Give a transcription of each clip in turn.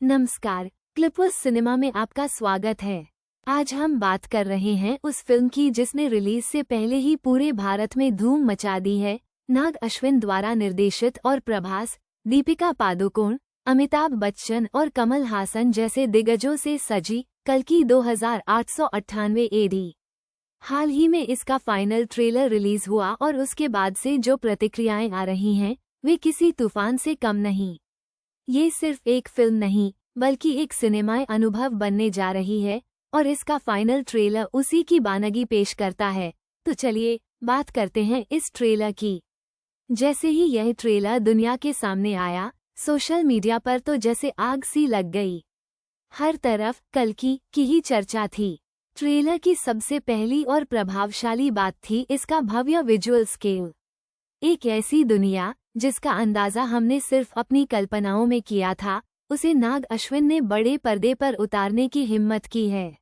नमस्कार, क्लिपवर्स सिनेमा में आपका स्वागत है। आज हम बात कर रहे हैं उस फिल्म की जिसने रिलीज से पहले ही पूरे भारत में धूम मचा दी है। नाग अश्विन द्वारा निर्देशित और प्रभास, दीपिका पादुकोण, अमिताभ बच्चन और कमल हासन जैसे दिग्गजों से सजी कल्कि 2898 AD। हाल ही में इसका फाइनल ट्रेलर रिलीज हुआ और उसके बाद से जो प्रतिक्रियाएं आ रही हैं, वे किसी तूफान से कम नहीं। ये सिर्फ एक फिल्म नहीं, बल्कि एक सिनेमाई अनुभव बनने जा रही है और इसका फाइनल ट्रेलर उसी की बानगी पेश करता है। तो चलिए बात करते हैं इस ट्रेलर की। जैसे ही यह ट्रेलर दुनिया के सामने आया, सोशल मीडिया पर तो जैसे आग सी लग गई। हर तरफ कल्कि की ही चर्चा थी। ट्रेलर की सबसे पहली और प्रभावशाली बात थी इसका भव्य विजुअल स्केल। एक ऐसी दुनिया जिसका अंदाजा हमने सिर्फ अपनी कल्पनाओं में किया था, उसे नाग अश्विन ने बड़े पर्दे पर उतारने की हिम्मत की है।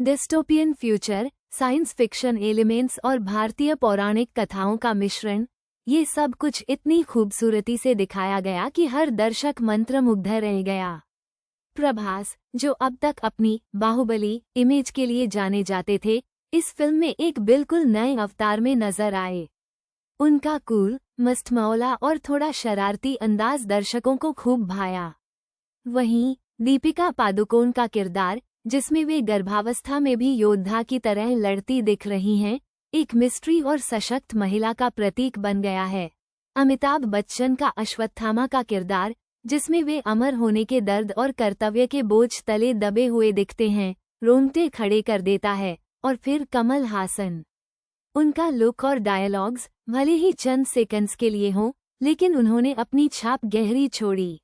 Dystopian future, science fiction elements और भारतीय पौराणिक कथाओं का मिश्रण, ये सब कुछ इतनी खूबसूरती से दिखाया गया कि हर दर्शक मंत्रमुग्ध रह गया। प्रभास, जो अब तक अपनी बाहुबली इमेज के लिए जाने जाते थे, इस फिल्म में एक बिल्कुल नए अवतार में नजर आए। उनका कूल, मस्तमौला और थोड़ा शरारती अंदाज दर्शकों को खूब भाया। वहीं दीपिका पादुकोण का किरदार, जिसमें वे गर्भावस्था में भी योद्धा की तरह लड़ती दिख रही हैं, एक मिस्ट्री और सशक्त महिला का प्रतीक बन गया है। अमिताभ बच्चन का अश्वत्थामा का किरदार, जिसमें वे अमर होने के दर्द और कर्तव्य के बोझ तले दबे हुए दिखते हैं, रोंगटे खड़े कर देता है। और फिर कमल हासन, उनका लुक और डायलॉग्स भले ही चंद सेकंड्स के लिए हों, लेकिन उन्होंने अपनी छाप गहरी छोड़ी।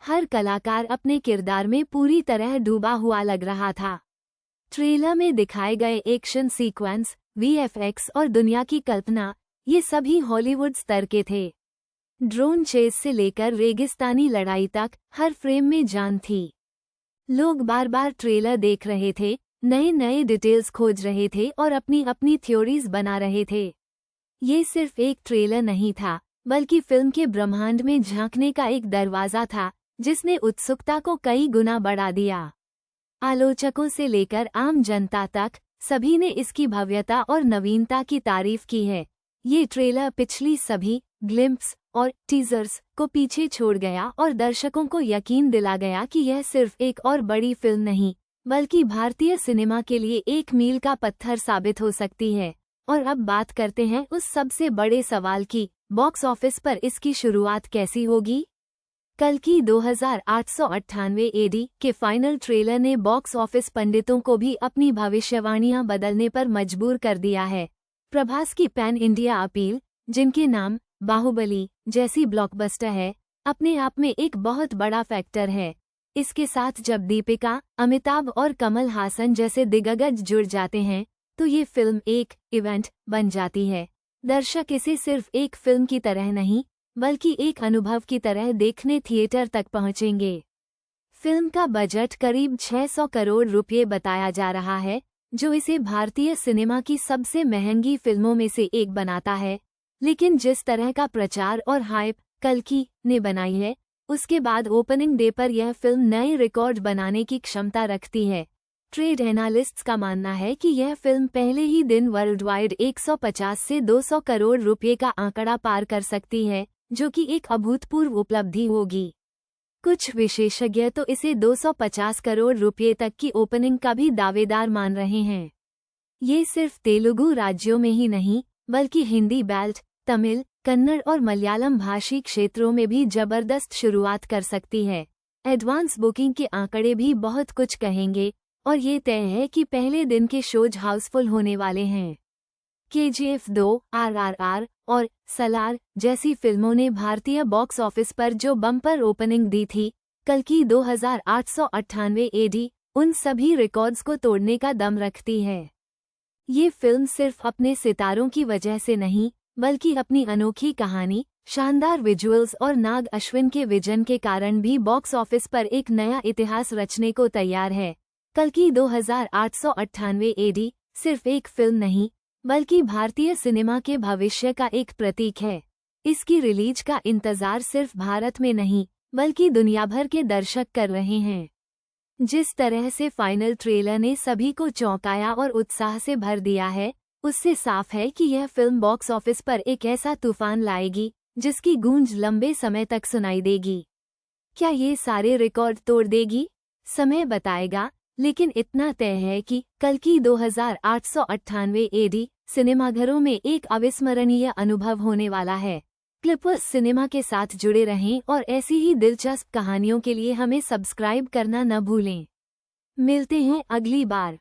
हर कलाकार अपने किरदार में पूरी तरह डूबा हुआ लग रहा था। ट्रेलर में दिखाए गए एक्शन सीक्वेंस, VFX और दुनिया की कल्पना, ये सभी हॉलीवुड स्तर के थे। ड्रोन चेस से लेकर रेगिस्तानी लड़ाई तक हर फ्रेम में जान थी। लोग बार बार ट्रेलर देख रहे थे, नए नए डिटेल्स खोज रहे थे और अपनी अपनी थ्योरीज बना रहे थे। ये सिर्फ एक ट्रेलर नहीं था, बल्कि फिल्म के ब्रह्मांड में झांकने का एक दरवाजा था, जिसने उत्सुकता को कई गुना बढ़ा दिया। आलोचकों से लेकर आम जनता तक सभी ने इसकी भव्यता और नवीनता की तारीफ की है। ये ट्रेलर पिछली सभी ग्लिम्प्स और टीजर्स को पीछे छोड़ गया और दर्शकों को यकीन दिला गया कि यह सिर्फ एक और बड़ी फिल्म नहीं, बल्कि भारतीय सिनेमा के लिए एक मील का पत्थर साबित हो सकती है। और अब बात करते हैं उस सबसे बड़े सवाल की, बॉक्स ऑफिस पर इसकी शुरुआत कैसी होगी। कल्कि 2898 AD के फाइनल ट्रेलर ने बॉक्स ऑफिस पंडितों को भी अपनी भविष्यवाणियां बदलने पर मजबूर कर दिया है। प्रभास की पैन इंडिया अपील, जिनके नाम बाहुबली जैसी ब्लॉकबस्टर है, अपने आप में एक बहुत बड़ा फैक्टर है। इसके साथ जब दीपिका, अमिताभ और कमल हासन जैसे दिग्गज जुड़ जाते हैं, तो ये फिल्म एक इवेंट बन जाती है। दर्शक इसे सिर्फ एक फिल्म की तरह नहीं, बल्कि एक अनुभव की तरह देखने थिएटर तक पहुंचेंगे। फिल्म का बजट करीब 600 करोड़ रुपये बताया जा रहा है, जो इसे भारतीय सिनेमा की सबसे महंगी फिल्मों में से एक बनाता है। लेकिन जिस तरह का प्रचार और हाइप कल्कि ने बनाई है, उसके बाद ओपनिंग डे पर यह फिल्म नए रिकॉर्ड बनाने की क्षमता रखती है। ट्रेड एनालिस्ट्स का मानना है कि यह फिल्म पहले ही दिन वर्ल्ड वाइड 150 से 200 करोड़ रुपये का आंकड़ा पार कर सकती है, जो कि एक अभूतपूर्व उपलब्धि होगी। कुछ विशेषज्ञ तो इसे 250 करोड़ रुपये तक की ओपनिंग का भी दावेदार मान रहे हैं। ये सिर्फ तेलुगु राज्यों में ही नहीं, बल्कि हिंदी बेल्ट, तमिल, कन्नड़ और मलयालम भाषी क्षेत्रों में भी जबरदस्त शुरुआत कर सकती है। एडवांस बुकिंग के आंकड़े भी बहुत कुछ कहेंगे और ये तय है कि पहले दिन के शोज हाउसफुल होने वाले हैं। KGF 2, RRR और सलार जैसी फिल्मों ने भारतीय बॉक्स ऑफिस पर जो बम्पर ओपनिंग दी थी, कल्कि 2898 AD उन सभी रिकॉर्ड्स को तोड़ने का दम रखती है। ये फिल्म सिर्फ अपने सितारों की वजह से नहीं, बल्कि अपनी अनोखी कहानी, शानदार विजुअल्स और नाग अश्विन के विजन के कारण भी बॉक्स ऑफिस पर एक नया इतिहास रचने को तैयार है। कल्कि 2898 AD सिर्फ एक फिल्म नहीं, बल्कि भारतीय सिनेमा के भविष्य का एक प्रतीक है। इसकी रिलीज का इंतजार सिर्फ भारत में नहीं, बल्कि दुनिया भर के दर्शक कर रहे हैं। जिस तरह से फाइनल ट्रेलर ने सभी को चौंकाया और उत्साह से भर दिया है, उससे साफ है कि यह फिल्म बॉक्स ऑफिस पर एक ऐसा तूफान लाएगी जिसकी गूंज लंबे समय तक सुनाई देगी। क्या ये सारे रिकॉर्ड तोड़ देगी? समय बताएगा, लेकिन इतना तय है कि कल्कि 2898 एडी सिनेमाघरों में एक अविस्मरणीय अनुभव होने वाला है। क्लिपर्स सिनेमा के साथ जुड़े रहें और ऐसी ही दिलचस्प कहानियों के लिए हमें सब्सक्राइब करना न भूलें। मिलते हैं अगली बार।